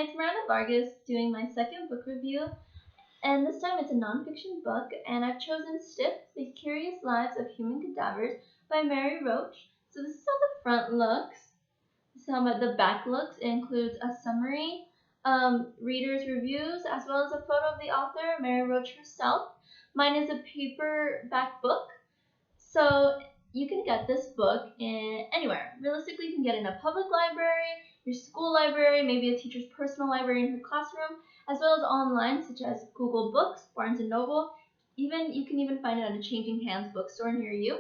it's Miranda Vargas doing my second book review, and this time it's a nonfiction book, and I've chosen Stiff, The Curious Lives of Human Cadavers by Mary Roach. So this is how the front looks. This is how the back looks. It includes a summary, readers' reviews, as well as a photo of the author, Mary Roach herself. Mine is a paperback book, so you can get this book in anywhere. Realistically, you can get it in a public library, your school library, maybe a teacher's personal library in her classroom, as well as online, such as Google Books, Barnes & Noble. You can even find it at a Changing Hands bookstore near you.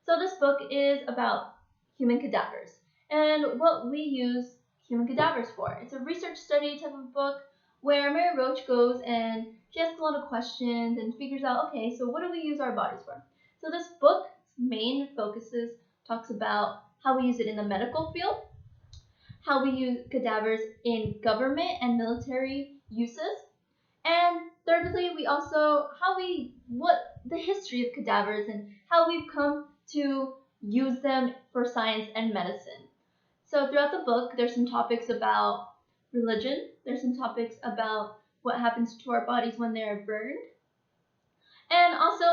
So this book is about human cadavers and what we use human cadavers for. It's a research study type of book where Mary Roach goes and she asks a lot of questions and figures out, okay, so what do we use our bodies for? So this book's main focuses talks about how we use it in the medical field, how we use cadavers in government and military uses, and thirdly, we also what the history of cadavers and how we've come to use them for science and medicine. So throughout the book, there's some topics about religion. There's some topics about what happens to our bodies when they are burned. And also,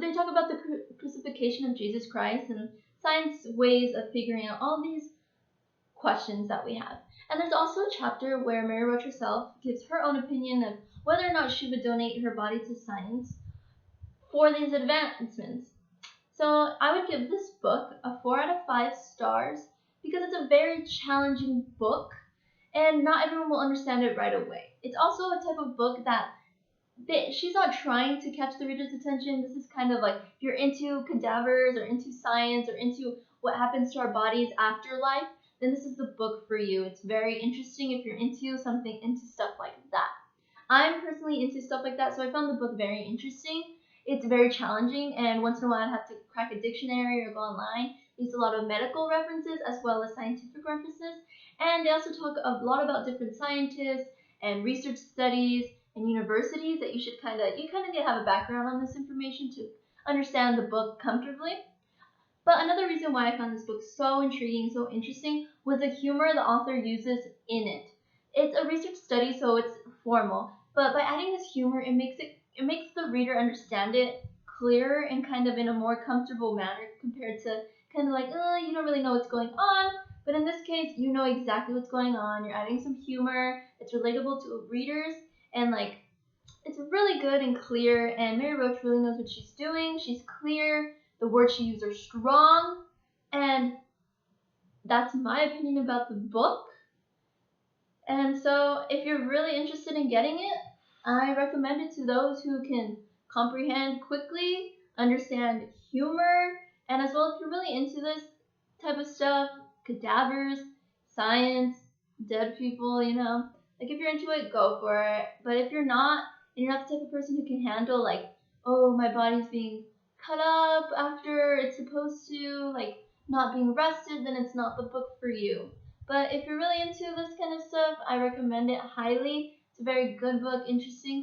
they talk about the crucifixion of Jesus Christ and science ways of figuring out all these questions that we have. And there's also a chapter where Mary Roach herself gives her own opinion of whether or not she would donate her body to science for these advancements. So I would give this book a 4 out of 5 stars because it's a very challenging book and not everyone will understand it right away. It's also a type of book that she's not trying to catch the reader's attention. This is kind of like if you're into cadavers or into science or into what happens to our bodies after life, then this is the book for you. It's very interesting if you're into stuff like that. I'm personally into stuff like that, so I found the book very interesting. It's very challenging, and once in a while I have to crack a dictionary or go online. There's a lot of medical references as well as scientific references, and they also talk a lot about different scientists and research studies and universities that you kind of need to have a background on this information to understand the book comfortably. But another reason why I found this book so intriguing, so interesting, was the humor the author uses in it. It's a research study, so it's formal, but by adding this humor, it makes the reader understand it clearer and kind of in a more comfortable manner compared to kind of like, you don't really know what's going on. But in this case, you know exactly what's going on. You're adding some humor. It's relatable to readers, and it's really good and clear. And Mary Roach really knows what she's doing. She's clear. The words she uses are strong, and that's my opinion about the book. And so if you're really interested in getting it, I recommend it to those who can comprehend quickly, understand humor, and as well if you're really into this type of stuff, cadavers, science, dead people, if you're into it, go for it. But if you're not, and you're not the type of person who can handle my body's being cut up after it's supposed to, not being rested, then it's not the book for you. But if you're really into this kind of stuff, I recommend it highly. It's a very good book, interesting.